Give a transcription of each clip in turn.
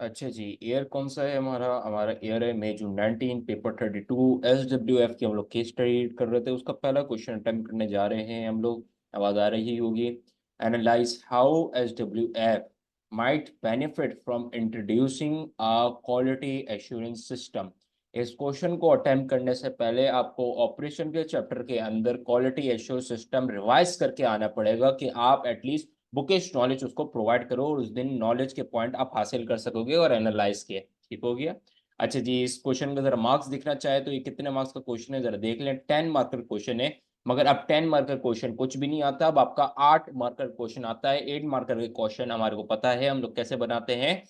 अच्छा जी, ईयर कौन सा है हमारा? हमारा ईयर है मई जून 19, पेपर 32। SWF की हम लोग केस स्टडी कर रहे थे, उसका पहला क्वेश्चन अटेम्प्ट करने जा रहे हैं हम लोग। आवाज आ रही होगी। Analyse how SWF might benefit from introducing a quality assurance system. इस क्वेश्चन को अटेम्प्ट करने से पहले आपको ऑपरेशन के चैप्टर के अंदर क्वालिटी एश्योरेंस सिस्टम रिवाइज करके आना पड़ेगा कि आप एटलीस्ट बुकिश नॉलेज उसको प्रोवाइड करो और उस दिन नॉलेज के पॉइंट आप हासिल कर सकोगे और एनालाइज किए। ठीक हो गया। अच्छा जी, इस क्वेश्चन का जरा मार्क्स दिखना चाहे तो ये कितने मार्क्स का क्वेश्चन है जरा देख लें। 10 मार्कर क्वेश्चन है। मगर अब 10 मार्कर क्वेश्चन कुछ भी नहीं आता, अब आपका 8 मार्कर क्वेश्चन आता है। 8 मार्कर के क्वेश्चन हमारे को पता है हम लोग कैसे बनाते हैं।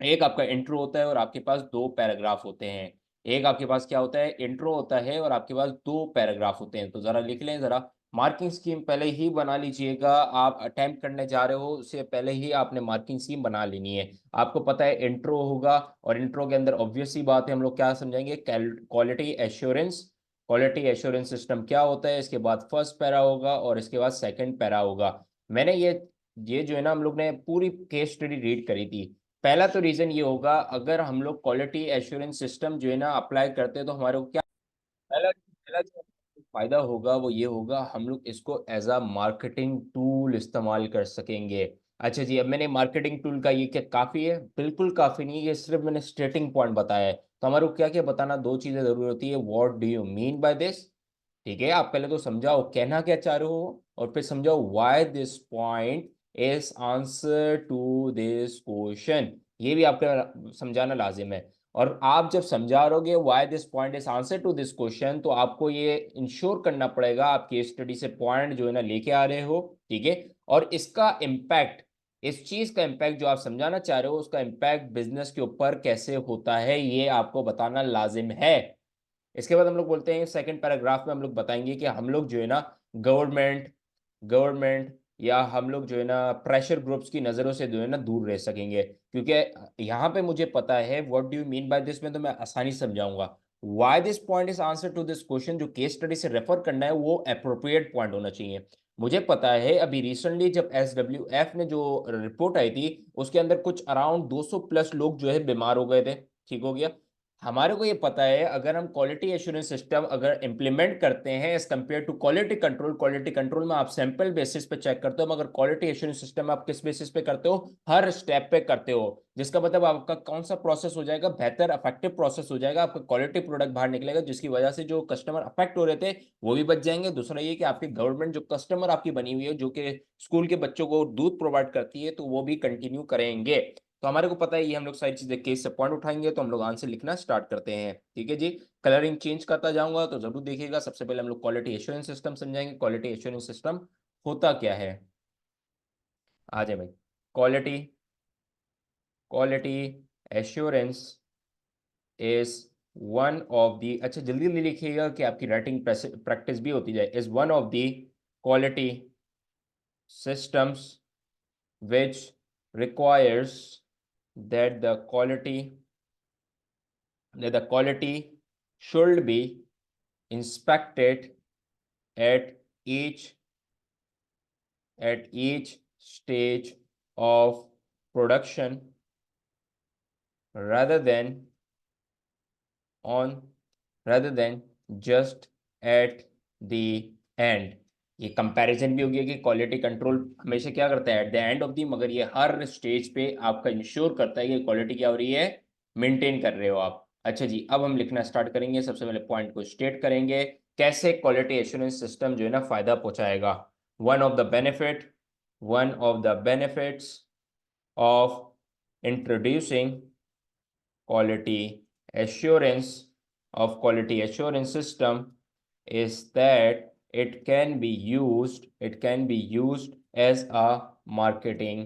एक आपका इंट्रो होता है और आपके पास दो पैराग्राफ होते हैं। एक आपके पास क्या होता है, इंट्रो होता है और आपके पास दो पैराग्राफ होते हैं। तो जरा लिख लें जरा। मार्किंग स्कीम पहले ही बना लीजिएगा। आप अटेम्प्ट करने जा रहे हो उससे पहले ही आपने मार्किंग स्कीम बना लेनी है। आपको पता है इंट्रो होगा और इंट्रो के अंदर ऑब्वियस सी बात है हम लोग क्या समझेंगे, quality assurance. Quality assurance system क्या होता है, इसके बाद फर्स्ट पैरा होगा और इसके बाद सेकंड पैरा होगा। मैंने ये जो है ना हम लोग ने पूरी केस स्टडी रीड करी थी। पहला तो रीजन ये होगा, अगर हम लोग क्वालिटी एश्योरेंस सिस्टम जो है ना अप्लाई करते हैं तो हमारे को क्या पहला पहला जो फायदा होगा वो ये होगा, हम लोग इसको एज अ मार्केटिंग टूल इस्तेमाल कर सकेंगे। अच्छा जी, अब मैंने मार्केटिंग टूल का ये क्या काफी है? बिल्कुल काफी नहीं है, ये सिर्फ मैंने स्टार्टिंग पॉइंट बताया है। तो हमारे को क्या क्या बताना, दो चीजें जरूरी होती है। What do you mean by this? ठीक है, आप पहले तो समझाओ कहना क्या चाह रहे हो और फिर समझाओ why this point is answer to this question. ये भी आपका समझाना लाजिम है। और आप जब समझा रहोगे why this point is answer to this question, तो आपको ये इंश्योर करना पड़ेगा आप केस स्टडी से पॉइंट जो है ना लेके आ रहे हो। ठीक है। और इसका इम्पैक्ट, इस चीज का इम्पैक्ट जो आप समझाना चाह रहे हो उसका इम्पैक्ट बिजनेस के ऊपर कैसे होता है ये आपको बताना लाजिम है। इसके बाद हम लोग बोलते हैं सेकंड पैराग्राफ में हम लोग बताएंगे कि हम लोग जो है ना गवर्नमेंट गवर्नमेंट या हम लोग जो है ना प्रेशर ग्रुप्स की नज़रों से जो है ना दूर रह सकेंगे। क्योंकि यहाँ पे मुझे पता है what do you mean by this में तो मैं आसानी से समझाऊंगा। Why this point is answer to this question जो केस स्टडी से रेफर करना है वो अप्रोप्रिएट पॉइंट होना चाहिए। मुझे पता है अभी रिसेंटली जब SWF ने जो रिपोर्ट आई थी उसके अंदर कुछ अराउंड 200 प्लस लोग जो है बीमार हो गए थे। ठीक हो गया। हमारे को ये पता है अगर हम क्वालिटी एश्योरेंस सिस्टम अगर इंप्लीमेंट करते हैं as compared to quality control, quality control में आप सैंपल बेसिस पे चेक करते हो, मगर क्वालिटी एश्योरेंस सिस्टम आप किस बेसिस पे करते हो, हर स्टेप पे करते हो। जिसका मतलब आपका कौन सा प्रोसेस हो जाएगा, बेहतर इफेक्टिव प्रोसेस हो जाएगा, आपका क्वालिटी प्रोडक्ट बाहर निकलेगा जिसकी वजह से जो कस्टमर अफेक्ट हो रहे थे वो भी बच जाएंगे। दूसरा ये कि आपकी गवर्नमेंट जो कस्टमर आपकी बनी हुई है जो कि स्कूल के बच्चों को दूध प्रोवाइड करती है तो वो भी कंटिन्यू करेंगे। तो हमारे को पता है ये हम लोग सारी चीजें केस से पॉइंट उठाएंगे तो हम लोग आंसर लिखना स्टार्ट करते हैं। ठीक है जी। कलरिंग चेंज करता जाऊंगा तो जरूर देखिएगा। सबसे पहले हम लोग क्वालिटी एश्योरेंस सिस्टम समझाएंगे। क्वालिटी एश्योरेंस सिस्टम होता क्या है, आ जाए भाई। Quality quality assurance is one of the, अच्छा जल्दी जल्दी लिखिएगा कि आपकी राइटिंग प्रैक्टिस भी होती जाए। Is one of the quality systems which requires that the quality should be inspected at each stage of production rather than on rather than just at the end। ये कंपैरिजन भी हो गया कि quality control हमेशा क्या करता है at the end of the, मगर ये हर स्टेज पे आपका इंश्योर करता है कि क्वालिटी क्या हो रही है, मेंटेन कर रहे हो आप। अच्छा जी, अब हम लिखना स्टार्ट करेंगे। सबसे पहले पॉइंट को स्टेट करेंगे कैसे क्वालिटी एश्योरेंस सिस्टम जो है ना फायदा पहुंचाएगा। One of the benefit one of the benefits of introducing quality quality assurance system is that it can be used as a marketing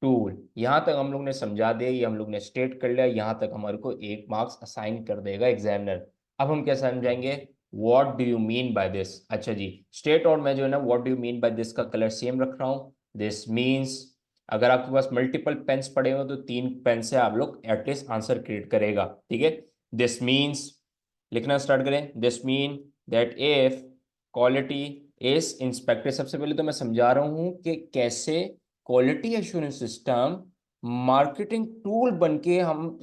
tool. यहां तक हम लोग ने समझा दिया, ये हम लोग ने स्टेट कर लिया, यहां तक हमारे को 1 मार्क्स असाइन कर देगा एग्जामिनर। अब हम क्या समझाएंगे, what do you mean by this. अच्छा जी, स्टेट और मैं जो है ना what do you mean by this का कलर सेम रख रहा हूं। दिस मीन्स अगर आपके पास मल्टीपल पेन्स पड़े हो तो 3 पेन से आप लोग एटलीस्ट आंसर क्रिएट करेगा। ठीक है। दिस मीन्स लिखना स्टार्ट करें। This mean that if quality is inspected, सबसे पहले तो मैं समझा रहा हूं कि कैसे quality assurance system marketing tool बन के हम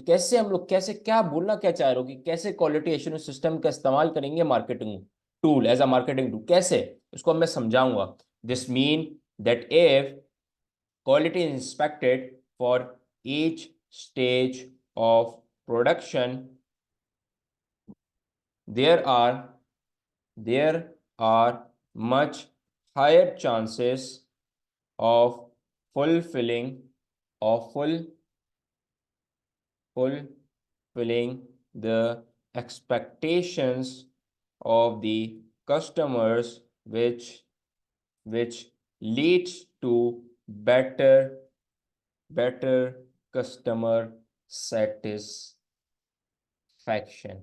लोग कैसे, क्या बोलना क्या चाह रहे हो कि कैसे क्वालिटी एश्योरेंस सिस्टम का इस्तेमाल करेंगे marketing tool, as a marketing tool कैसे, इसको मैं समझाऊंगा। This mean that if quality is inspected for each stage of production, there are there are much higher chances of fulfilling of fulfilling the expectations of the customers, which leads to better customer satisfaction।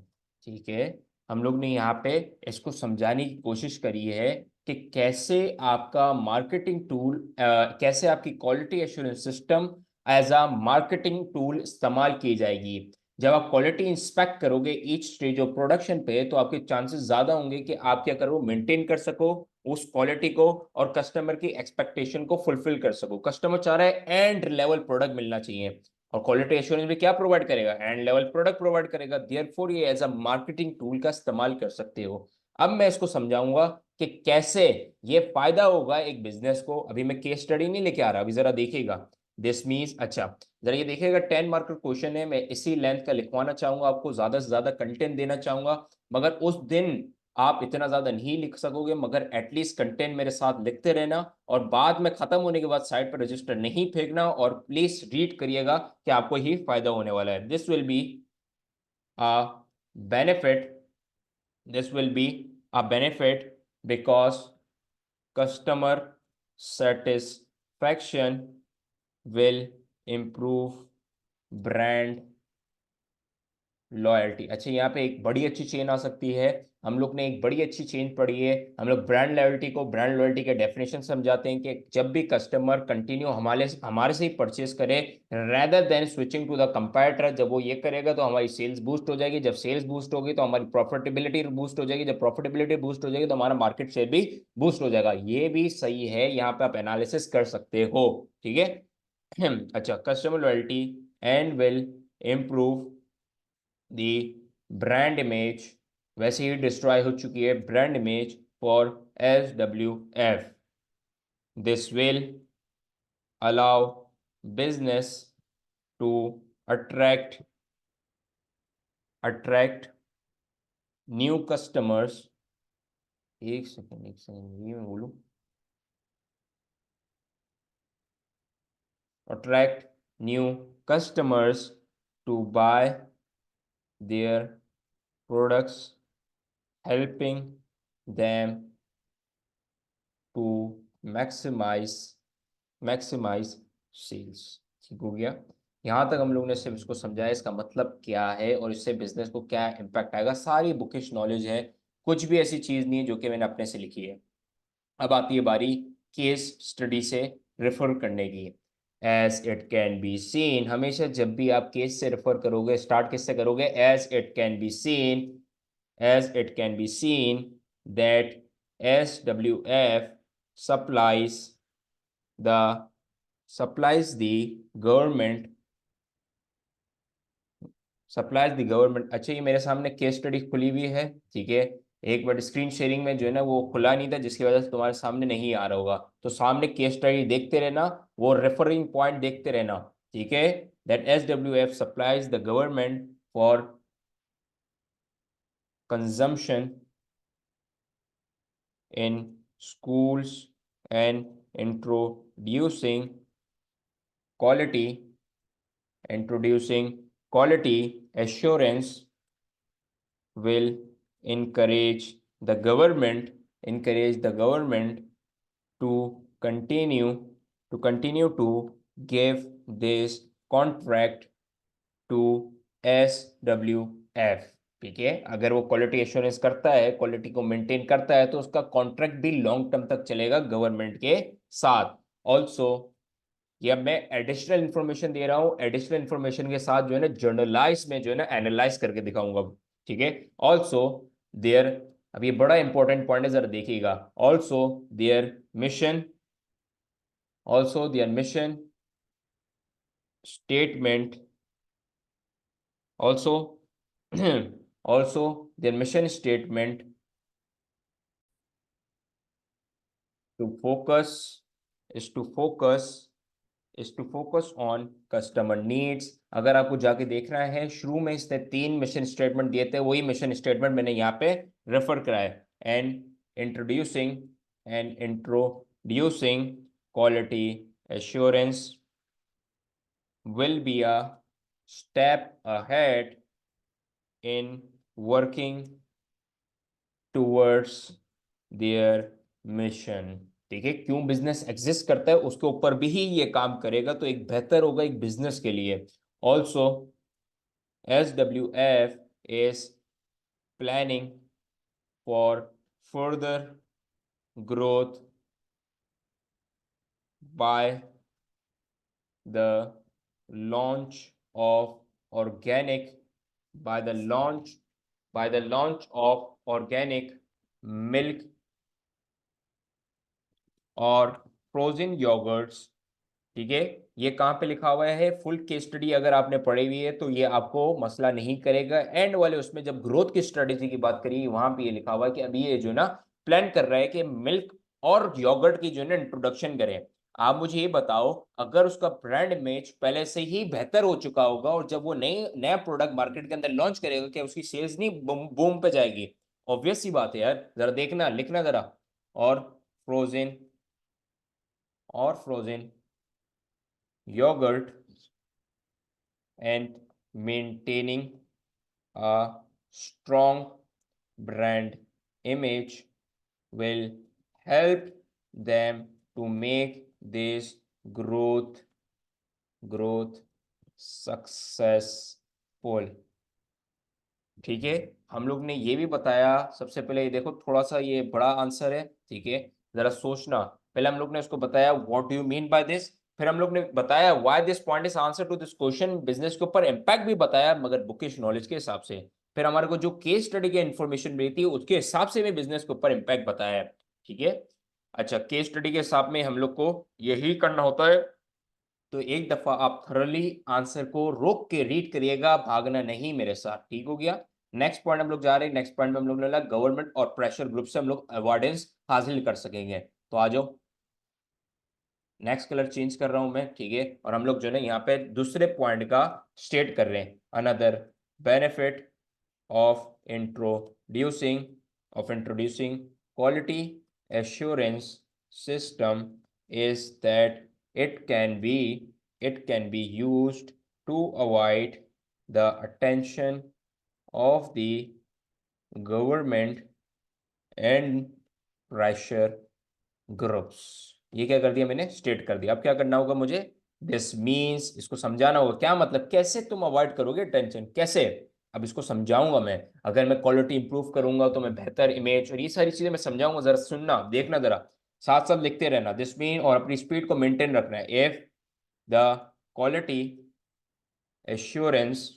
ठीक है, हम लोग ने यहाँ पे इसको समझाने की कोशिश करी है कि कैसे आपका मार्केटिंग टूल, कैसे आपकी quality assurance system as a marketing tool इस्तेमाल की जाएगी। जब आप क्वालिटी इंस्पेक्ट करोगे ईच स्टेज ऑफ प्रोडक्शन पे, तो आपके चांसेस ज्यादा होंगे कि आप क्या करो, मेंटेन कर सको उस क्वालिटी को और कस्टमर की एक्सपेक्टेशन को फुलफिल कर सको। कस्टमर चाह रहा है एंड लेवल प्रोडक्ट मिलना चाहिए, और क्वालिटी एश्योरेंस में क्या प्रोवाइड करेगा, एंड लेवल प्रोडक्ट प्रोवाइड करेगा। देयरफॉर ये एज अ मार्केटिंग टूल का इस्तेमाल कर सकते हो। अब मैं इसको समझाऊंगा कि कैसे ये फायदा होगा एक बिजनेस को। अभी मैं केस स्टडी नहीं लेके आ रहा, अभी जरा देखिएगा। दिस मीन्स, अच्छा जरा ये देखिएगा, 10 मार्क का क्वेश्चन है, मैं इसी लेंथ का लिखवाना चाहूंगा, आपको ज्यादा से ज्यादा कंटेंट देना चाहूंगा। मगर उस दिन आप इतना ज्यादा नहीं लिख सकोगे, मगर एटलीस्ट कंटेंट मेरे साथ लिखते रहना, और बाद में खत्म होने के बाद साइड पर रजिस्टर नहीं फेंकना, और प्लीज रीड करिएगा कि आपको ही फायदा होने वाला है। This will be a benefit, this will be a benefit because customer satisfaction will improve brand loyalty. अच्छा, यहाँ पे एक बड़ी अच्छी चेन आ सकती है। हम लोग ने एक बड़ी अच्छी चेन पढ़ी है। हम लोग ब्रांड लॉयल्टी के डेफिनेशन समझाते हैं कि जब भी कस्टमर कंटिन्यू हमारे हमारे से ही परचेस करे, rather than switching to the comparator, जब वो ये करेगा तो हमारी सेल्स बूस्ट हो जाएगी, जब सेल्स बूस्ट होगी तो हमारी प्रॉफिटेबिलिटी बूस्ट हो जाएगी, जब प्रॉफिटेबिलिटी बूस्ट हो जाएगी तो हमारा मार्केट शेयर भी बूस्ट हो जाएगा। ये भी सही है, यहाँ पे आप एनालिसिस कर सकते हो। ठीक है। अच्छा, customer loyalty and will improve the brand image, वैसे ही डिस्ट्रॉय हो चुकी है brand image for SWF। This will allow business to attract attract new customers. एक सेकेंड ये मैं बोलूं, attract new customers to buy their products, helping them to maximise maximise sales. ठीक हो गया। यहाँ तक हम लोग ने सिर्फ इसको समझाया, इसका मतलब क्या है और इससे बिजनेस को क्या इम्पैक्ट आएगा। सारी बुकिश नॉलेज है, कुछ भी ऐसी चीज नहीं है जो कि मैंने अपने से लिखी है। अब आती है बारी केस स्टडी से रेफर करने की। As it can be seen, हमेशा जब भी आप केस से रेफर करोगे, स्टार्ट किससे करोगे, as it can be seen, as it can be seen that SWF supplies the supplies the government government. अच्छा, ये मेरे सामने केस स्टडी खुली हुई है, ठीक है। एक बार स्क्रीन शेयरिंग में जो है ना वो खुला नहीं था, जिसकी वजह से तुम्हारे सामने नहीं आ रहा होगा। तो सामने केस स्टडी देखते रहना, वो रेफरिंग पॉइंट देखते रहना, ठीक है। That SWF supplies the government for consumption in schools and introducing quality assurance will encourage the government to continue to give this contract to SWF। ठीक है, अगर वो क्वालिटी एश्योरेंस करता है, क्वालिटी को मेंटेन करता है, तो उसका कॉन्ट्रैक्ट भी लॉन्ग टर्म तक चलेगा गवर्नमेंट के साथ। ऑल्सो, ये अब मैं एडिशनल इंफॉर्मेशन दे रहा हूं, एडिशनल इंफॉर्मेशन के साथ जो है ना जर्नलाइज में जो है ना एनालाइज करके दिखाऊंगा। ठीक है। ऑल्सो देयर, अब ये बड़ा इंपॉर्टेंट पॉइंट है, जरा देखिएगा। Also there mission statement, also also their mission statement to focus is to focus on customer needs. अगर आपको जाके देखना है, शुरू में इसने 3 मिशन स्टेटमेंट दिए थे, वही मिशन स्टेटमेंट मैंने यहाँ पे रेफर करा है। And introducing quality assurance will be a step ahead in working towards their mission। ठीक है, क्यों बिजनेस एग्जिस्ट करता है उसके ऊपर भी ही ये काम करेगा, तो एक बेहतर होगा एक बिजनेस के लिए। Also SWF is planning for further growth by the launch of organic milk और फ्रोजन योगर्ट्स। ठीक है, ये कहाँ पे लिखा हुआ है? फुल केस स्टडी अगर आपने पढ़ी हुई है तो ये आपको मसला नहीं करेगा। एंड वाले उसमें जब ग्रोथ की स्ट्रेटेजी की बात करी, वहां पे ये लिखा हुआ है कि अभी ये जो ना प्लान कर रहा है कि मिल्क और योगर्ट की जो है ना इंट्रोडक्शन करें। आप मुझे ये बताओ, अगर उसका ब्रांड इमेज पहले से ही बेहतर हो चुका होगा और जब वो नया प्रोडक्ट मार्केट के अंदर लॉन्च करेगा, क्या उसकी सेल्स नहीं बूम पे जाएगी? ऑब्वियस सी बात है यार, जरा देखना, लिखना जरा। और frozen yogurt and maintaining a strong brand image will help them to make this growth successful। ठीक है, हम लोग ने ये भी बताया। सबसे पहले ये देखो, थोड़ा सा ये बड़ा आंसर है, ठीक है, जरा सोचना। पहले हम लोग ने उसको बताया what do you mean by this, फिर हम लोग ने बताया why this point is answer to this question, business के ऊपर इम्पैक्ट भी बताया मगर बुकिश नॉलेज के हिसाब से। फिर हमारे को जो केस स्टडी की इंफॉर्मेशन मिली थी उसके हिसाब से भी बिजनेस के ऊपर इम्पैक्ट बताया है। ठीक है, अच्छा, केस स्टडी के हिसाब में हम लोग को यही करना होता है। तो एक दफा आप थरली आंसर को रोक के रीड करिएगा, भागना नहीं मेरे साथ। ठीक हो गया। नेक्स्ट पॉइंट हम लोग जा रहे हैं। नेक्स्ट पॉइंट में हम लोग ने गवर्नमेंट और प्रेशर ग्रुप से हम लोग अवॉर्डेंस हासिल कर सकेंगे। तो आ जाओ, नेक्स्ट कलर चेंज कर रहा हूं मैं, ठीक है। और हम लोग जो है यहाँ पे दूसरे पॉइंट का स्टेट कर रहे हैं। Another benefit of introducing quality assurance system is that it can be used to avoid the attention of the government and pressure groups। ये क्या कर दिया मैंने? स्टेट कर दिया। अब क्या करना होगा मुझे? दिस मीन्स, इसको समझाना होगा। क्या मतलब? कैसे तुम अवॉइड करोगे टेंशन, कैसे? अब इसको समझाऊंगा मैं। अगर मैं क्वालिटी इंप्रूव करूंगा तो मैं बेहतर इमेज और ये सारी चीजें मैं समझाऊंगा। जरा सुनना, देखना, जरा साथ साथ लिखते रहना। दिस मीन, और अपनी स्पीड को मेंटेन रखना है। If the quality assurance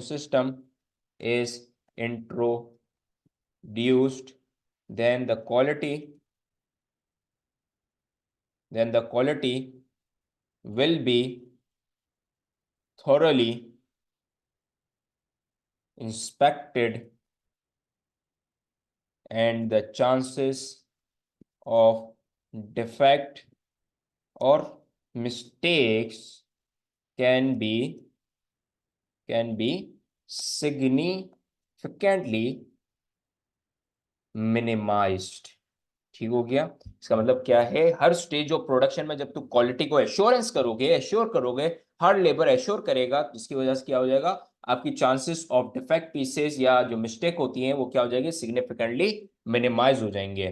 system is introduced, then the quality will be thoroughly inspected and the chances of defect or mistakes can be significantly minimized। ठीक हो गया। इसका मतलब क्या है? हर स्टेज ऑफ प्रोडक्शन में जब तुम क्वालिटी को एश्योर करोगे, हर लेबर एश्योर करेगा, जिसकी वजह से क्या हो जाएगा? आपकी चांसेस ऑफ डिफेक्ट पीसेस या जो मिस्टेक होती हैं वो क्या हो जाएगी? सिग्निफिकेंटली मिनिमाइज हो जाएंगे।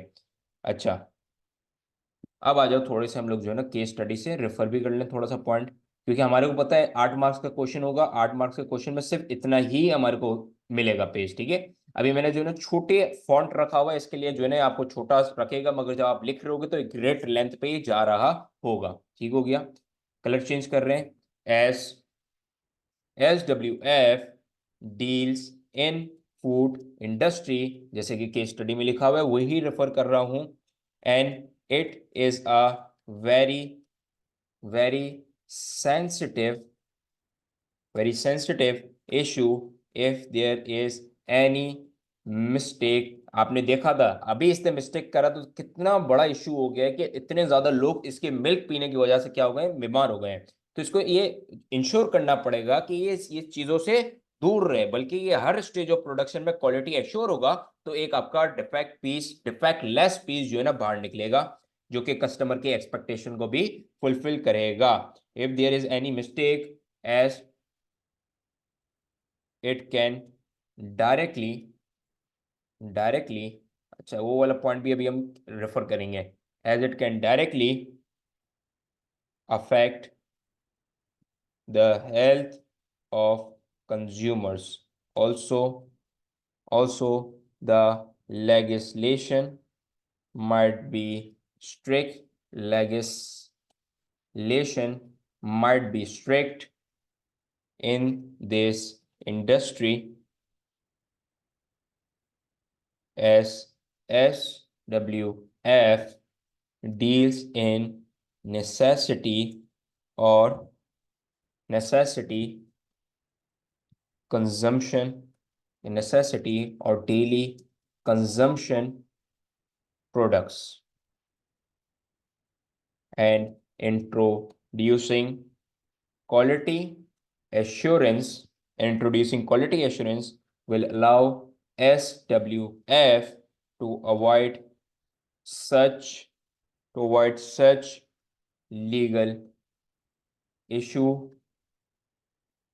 अच्छा, अब आ जाओ, थोड़े से हम लोग जो है ना केस स्टडी से रेफर भी कर लें थोड़ा सा पॉइंट, क्योंकि हमारे को पता है 8 मार्क्स का क्वेश्चन होगा। 8 मार्क्स के क्वेश्चन में सिर्फ इतना ही हमारे को मिलेगा पेज। ठीक है, अभी मैंने जो है ना छोटे फॉन्ट रखा हुआ है, इसके लिए जो है ना आपको छोटा रखेगा, मगर जब आप लिख रहे होगे तो एक ग्रेट लेंथ पे ही जा रहा होगा। ठीक हो गया। कलर चेंज कर रहे हैं। SWF deals in food industry, जैसे कि केस स्टडी में लिखा हुआ है वही रेफर कर रहा हूं। And it is a very sensitive, very sensitive issue if there is any mistake। आपने देखा था अभी इसने मिस्टेक करा तो कितना बड़ा इशू हो गया है कि इतने ज्यादा लोग इसके मिल्क पीने की वजह से क्या हो गए, बीमार हो गए हैं। तो इसको ये इंश्योर करना पड़ेगा कि ये चीजों से दूर रहे, बल्कि ये हर स्टेज ऑफ प्रोडक्शन में क्वालिटी एश्योर होगा। तो एक आपका डिफेक्ट लेस पीस जो है ना बाहर निकलेगा, जो कि कस्टमर की एक्सपेक्टेशन को भी फुलफिल करेगा। If there is any mistake as it can directly directly अच्छा वो वाला पॉइंट भी अभी हम रेफर करेंगे। As it can directly affect the health of consumers, also the legislation might be strict, legislation might be strict in this industry as SWF deals in necessity or necessity or daily consumption products, and introducing quality assurance will allow SWF to avoid such legal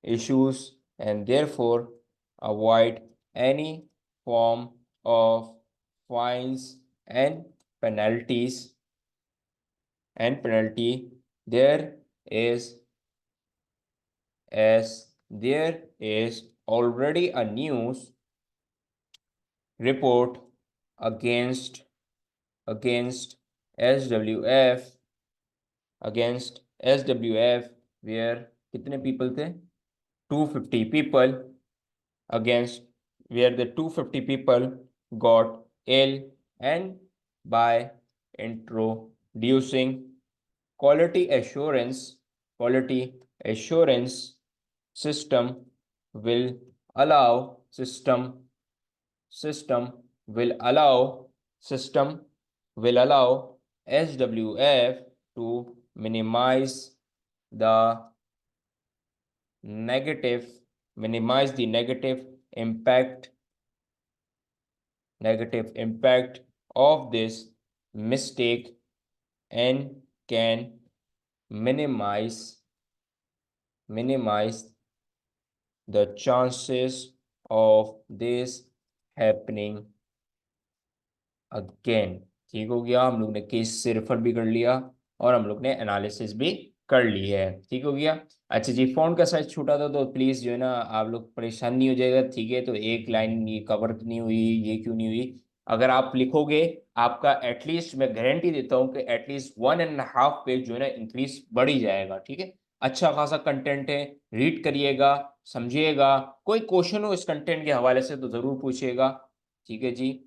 issues and therefore avoid any form of fines and penalties there is already a news report against SWF where कितने people थे, 250 people, against where the 250 people got ill, and by introducing quality assurance system will allow SWF to minimize the negative impact of this mistake and can minimize the chances of this happening again। ठीक हो गया, हम लोग ने case से refer भी कर लिया और हम लोग ने एनालिसिस भी कर ली है। ठीक हो गया। अच्छा जी, फ़ॉन्ट का साइज छोटा था तो प्लीज़ जो है ना आप लोग परेशान नहीं हो जाएगा। ठीक है, तो एक लाइन ये कवर नहीं हुई, ये क्यों नहीं हुई? अगर आप लिखोगे आपका एटलीस्ट मैं गारंटी देता हूँ कि एटलीस्ट 1.5 पेज जो है ना इंक्रीज बढ़ ही जाएगा। ठीक है, अच्छा खासा कंटेंट है, रीड करिएगा, समझिएगा। कोई क्वेश्चन हो इस कंटेंट के हवाले से तो ज़रूर पूछिएगा। ठीक है जी।